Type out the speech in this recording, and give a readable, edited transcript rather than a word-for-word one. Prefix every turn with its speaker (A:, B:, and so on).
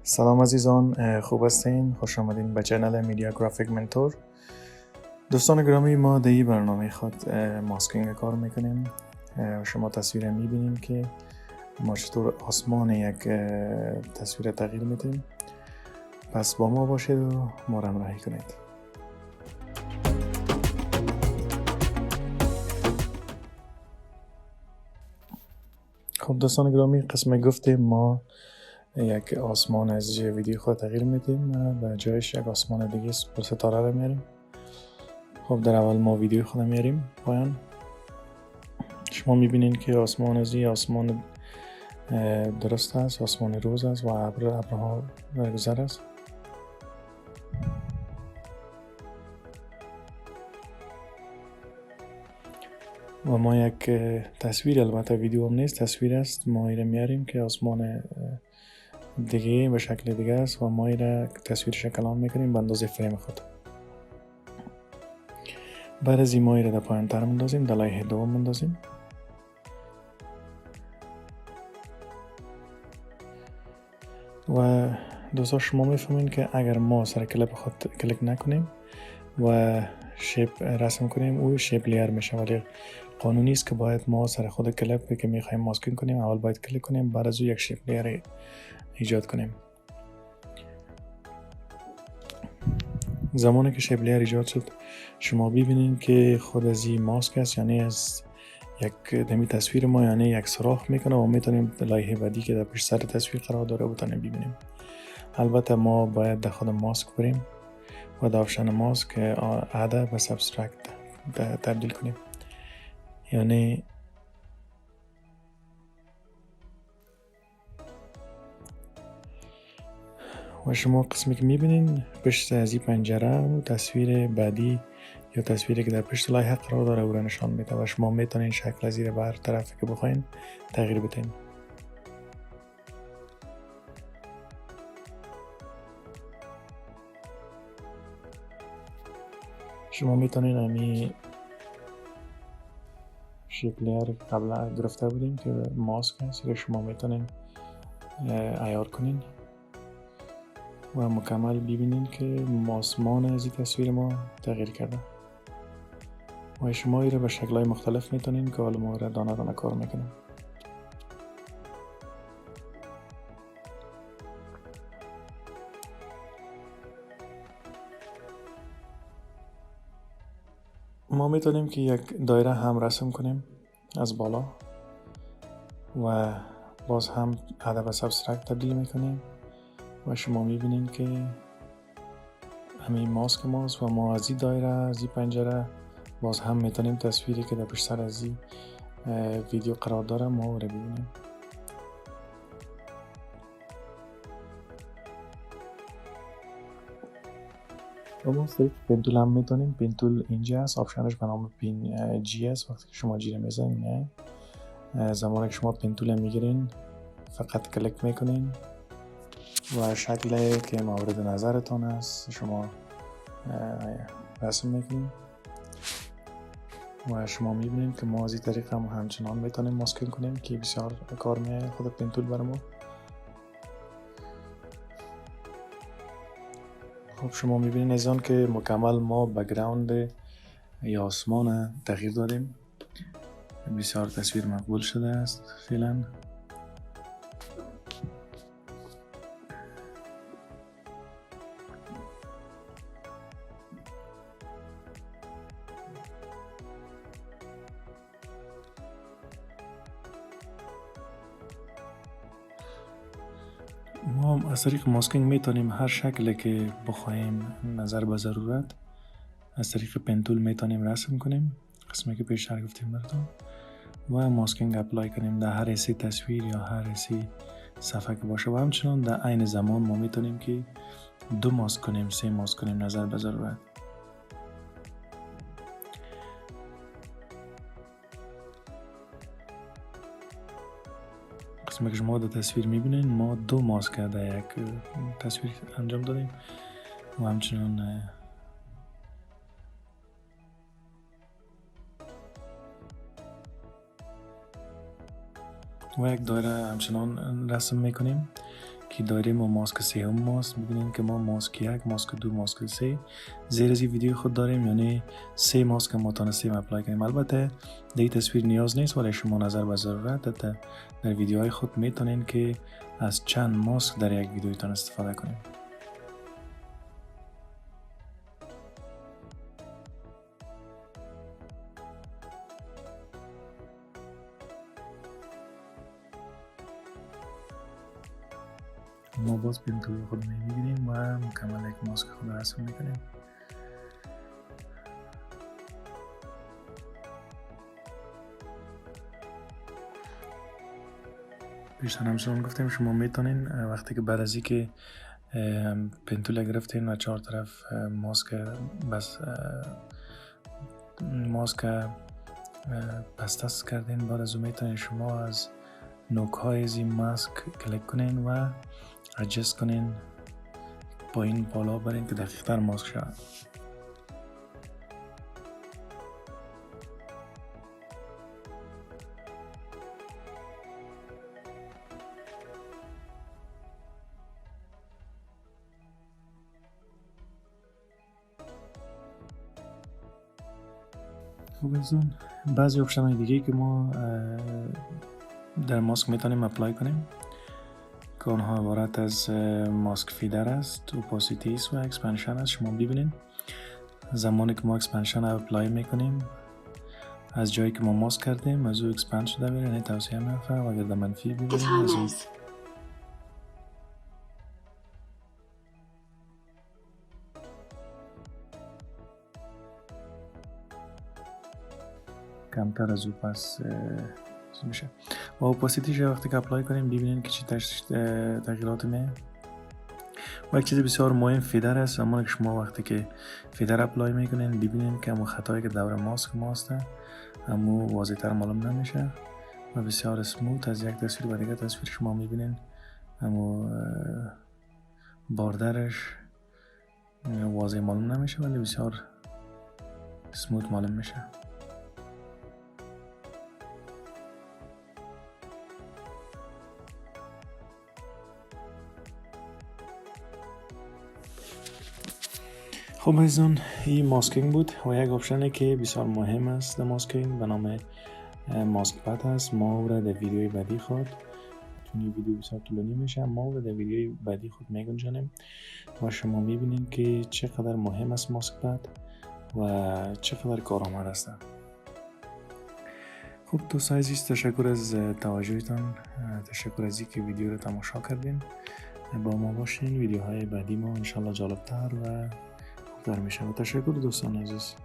A: سلام عزیزان، خوب هستین؟ خوش آمدین به چنل میدیا گرافیک منتور. دوستان گرامی، ما در این برنامه خود ماسکینگ کار میکنیم. شما تصویر میبینیم که ما چطور آسمان یک تصویر تغییر میدیم. پس با ما باشید و ما را همراهی کنید. خب دوستان گرامی، قسم گفتیم ما یک آسمان از ویدیو خود تغییر میدیم و جایش یک آسمان دیگه ستاره رو میاریم. خب در اول ما ویدیو خود میاریم پایان. شما میبینین که آسمان از این آسمان درست است، آسمان روز است و ابرها گذر است. و ما یک تصویر، البته ویدیو هم نیست، تصویر است، ما ایره میاریم که آسمان دیگه به شکل دیگه است و ما ایره تصویر شکلان میکنیم به اندازه فریم خود. بعد از این ما ایره در پایان تر مندازیم، در لایحه دوم مندازیم. و دوستان شما میفهمین که اگر ما سر کلپ خود کلیک نکنیم و شیپ رسم کنیم، او شیپ لیر میشه، ولی قانونی است که باید ما سر خود کلپ که میخوایم ماسکینگ کنیم اول باید کلیک کنیم، بعد از او یک شیپ لیر ایجاد کنیم. زمانی که شیپ لیر ایجاد شد شما ببینید که خود از این ماسک است، یعنی از یک دمی تصویر ما یعنی یک سوراخ میکنه و میتونیم لایحه بعدی که در پشت سر تصویر قرار داره بتونیم ببینیم. البته ما باید در خود ماسک بریم و در آپشن ماسک اداب و سابسترکت تبدیل کنیم. یعنی و شما قسمی که میبینین پشت از این پنجره و تصویر بعدی یا تصویری که در پشت لایحه قرار داره او را نشان میده و شما میتونین شکل زیر بر طرفی که بخواین تغییر بدین. شما میتونین امی شیپ لیر که قبلا گرفته بودیم که ماسک هست که شما میتونین عیار کنین و مکمل ببینین که آسمان از این تصویر ما تغییر کرده و شما ایره به شکل‌های مختلف میتونین که حالا ما را دانه دانه کار میکنیم. ما میتونیم که یک دایره هم رسم کنیم از بالا و باز هم اداب سابسترکت تبدیل میکنیم و شما میبینین که همین ماسک ماست و ما از این دایره، از این پنجره باز هم میتونیم تصویری که در پشت سر از این ویدیو قرار داره ما رو ببینیم. و ما صرف پینتول هم میتونیم، پینتول اینجا است، آپشنش به نام پین جی است. وقتی که شما جی رو میزنین زمانی که شما پینتول میگیرین فقط کلیک میکنین و شکلی که مورد نظرتان است شما رسم میکنین و شما میبینید که ما از این طریق هم همچنان میتونیم ماسکینگ کنیم که بسیار کار میه خود پینتول بر ما. خب شما میبینید از آن که مکمل ما بک‌گراند یا آسمان تغییر دادیم، بسیار تصویر مقبول شده است فعلا. ما از طریق ماسکینگ میتونیم هر شکلی که بخوایم نظر به ضرورت از طریق پنتول میتونیم رسم کنیم، قسمی که پیشتر گفتیم براتون، و ماسکینگ اپلای کنیم در هر سی تصویر یا هر سی صفحه که باشه و همچنان در عین زمان ما میتونیم که 2 ماسک کنیم، 3 ماسک کنیم نظر به ضرورت. قسمی که شما در تصویر میبینین ما 2 ماسک در یک تصویر انجام دادیم و همچنان و یک دایره همچنان رسم میکنیم که داریم و ماسک سوم ماست. می‌بینیم که ما ماسک 1 ماسک 2 ماسک 3 زیر از این ویدیو خود داریم، یعنی 3 ماسک ما تونستیم اپلای کنیم. البته در این تصویر نیاز نیست، ولی شما نظر به ضرورت در ویدیوهای خود میتونین که از چند ماسک در یک ویدیوتان استفاده کنیم. ما باز پینتوی خود میگیریم و مکمل یک ماسک خود رسم میکنیم. پیشتر همچنان گفتیم شما میتونین وقتی که بعد از اینکه پنتول گرفتین و 4 طرف ماسک پستست کردین، بعد از اون میتونین شما از نوک های از این ماسک کلیک کنین و ادجست کنین با این بالا برین که دقیق تر ماسک شود. خب ازون بعضی اپشن های دیگه که ما در ماسک میتونیم اپلای کنیم که آنها عبارت از ماسک فیدر است، اوپاسیتی و اکسپنشن است. شما ببینید زمانی که ما اکسپنشن اپلای میکنیم از جایی که ما ماسک کردیم از او اکسپند شده میره، یعنی توسعه میافته و اگر در منفی ببینیم از او کمتر از او پس میشه. و اوپاسیتیش وقتی که اپلای کنیم ببینید که چی تغییرات میه. و یک چیز بسیار مهم فیدر است. اما شما وقتی که فیدر اپلای میکنین ببینید که همون خطایی که دور ماسک ما هسته همون واضح تر معلوم نمیشه و بسیار اسموت از یک تصویر به دیگه تصویر شما میبینین همون باردرش واضح معلوم نمیشه ولی بسیار اسموت معلوم میشه. خب عزیزان این ماسکینگ بود و یک اپشنی که بسیار مهم است در ماسکینگ به نام ماسک پد است. ما او را در ویدیوی بعدی خود، چون این ویدیو بسیار طولانی میشه، ما او را در ویدیوی بعدی خود میگنجانیم و شما میبینید که چقدر مهم است ماسک پد و چقدر کارآمد است. خب دوستان عزیز تشکر از توجهتان، تشکر از اینکه ویدیو را تماشا کردین. با ما باشین، ویدیوهای بعدی ما انشالله جالبتر و در میشه. و تشکر دوستان عزیز.